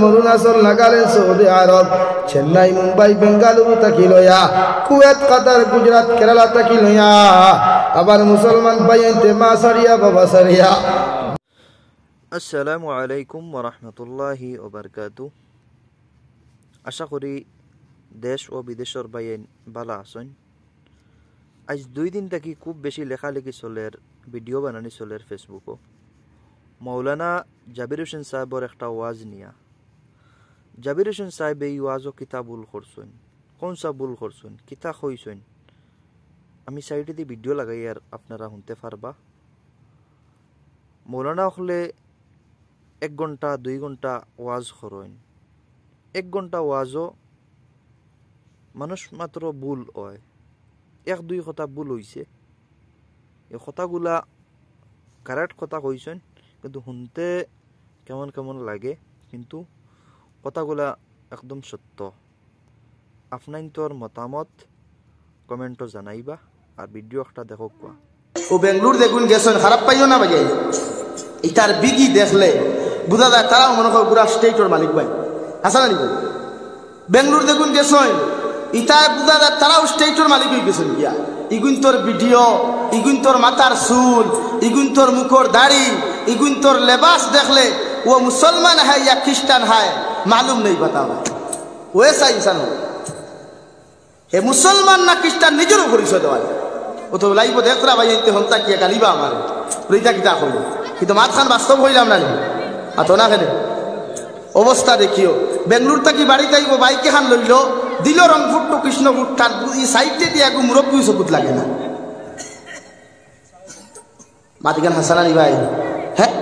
Arunachal, Nagaland, Saudi আরব, চেন্নাই, মুম্বাই, বেঙ্গালুরু থাকি লইয়া, Kuwait, কাতার, গুজরাট, কেরালা থাকি লইয়া, আবার মুসলমান ভাইয়েনতে মা সারিয়া বাবা সারিয়া। আসসালামু আলাইকুম ওয়া রাহমাতুল্লাহি ওয়া বারাকাতুহু। আশা করি দেশ ও বিদেশের বাইন ভালো আছেন। আজ 2 দিন থেকে খুব বেশি লেখালেখি চলের, ভিডিও বানানি চলের ফেসবুকও। মৌলানা জাবির হোসেন সাহেবের একটা ওয়াজ নিয়া। জাবির হোসেন সাহেব এই ওয়াজও কিতা ভুল করছেন, কোন সা ভুল করছেন, কিতা কইছেন, আমি সাইডে দিয়ে ভিডিও লাগাই আর আপনারা শুনতে পারবা। মৌলানা হলে 1 ঘন্টা 2 ঘন্টা ওয়াজ করেন। 1 ঘন্টা ওয়াজও মানুষ মাত্র ভুল হয়, 1-2 কথা ভুল হয়েছে। এই কথাগুলা কারেক্ট কথা কইছেন, কিন্তু শুনতে কেমন কেমন লাগে, কিন্তু কথাগুলা একদম সত্য। আপনার তোর মতামত কমেন্টও জানাইবা আর ভিডিও একটা দেখো। ও বেঙ্গলুর দেখুন গেছেন, খারাপ পাইও না ভাই। এটার বিগি দেখলে বুঝা যায় তারাও মনে হয় পুরা স্টেটের মালিক ভাই। হাসান আলী ভাই বেঙ্গলুর দেখুন গেছেন, ইটা বুঝা যায় তারাও স্টেটের মালিক হয়ে গেছেন। গিয়া ইগুন তোর ভিডিও, ইগুন তোর মাথার চুল, ইগুন তোর মুখর দাড়ি, ইগুন তোর লেবাস দেখলে ও মুসলমান হয় या খ্রিস্টান হয় मालूम नहीं पता भाई। वैसा इंसान हो हे मुसलमान ना খ্রিস্টান নিজেরও পরিচয় দেওয়া। ও তো লাইভ দেখরা ভাই এতে হন্তা কি গালিবা আমার রইতা কিতা কইল, কিন্তু মাথান বাস্তব হইলাম না আতো না খেলে অবস্থা দেখিও। বেঙ্গলুর থেকে বাড়ি যাইব, বাইকে খান লইল, দিল রংপুর টু কৃষ্ণপুর টান এই সাইডে দিয়ে একটু মুরব্বী চকুত লাগে না। মাতিকান হাসান আলী ভাই হ্যাঁ,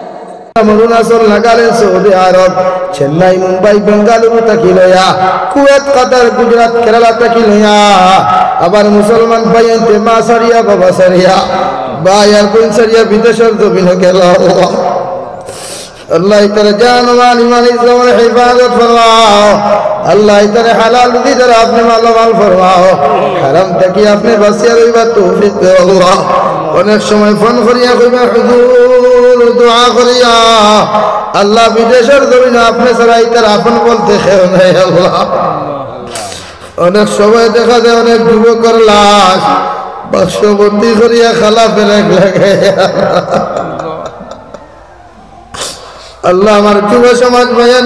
অরুণাচল, নাগাল্যান্ড, সৌদি আরব, চেন্নাই, মুম্বাই, বেঙ্গালুরু থাকি লইয়া, কুয়েত, কাতার, গুজরাট, কেরালা থাকি লইয়া, আবার মুসলমান ভাইয়েনতে মা সারিয়া বাবা সারিয়া, ভাই আর বোন সারিয়া বিদেশের জমিনে গেল। আল্লাহ তার জান মাল ইমান ইসলামের হিফাজত ফরমাও। আল্লাহ তার হালাল রুজি দ্বারা আপনি মালামাল ফরমাও, হারাম থেকে আপনি বাঁচিয়ে রইবার তৌফিক দাও আল্লাহ। অনেক সময় ফোন করিয়া কইবা হুজুর দোয়া করিয়া, আল্লাহ বিদেশের জমিনে আপনি ছাড়া তার আপন বলতে কেউ নাই আল্লাহ। অনেক সময় দেখা যায় অনেক যুবকের লাশ বাক্সবন্দি করিয়া খালা ফেলে লাগে। আল্লাহ আমার যুব সমাজ বয়ান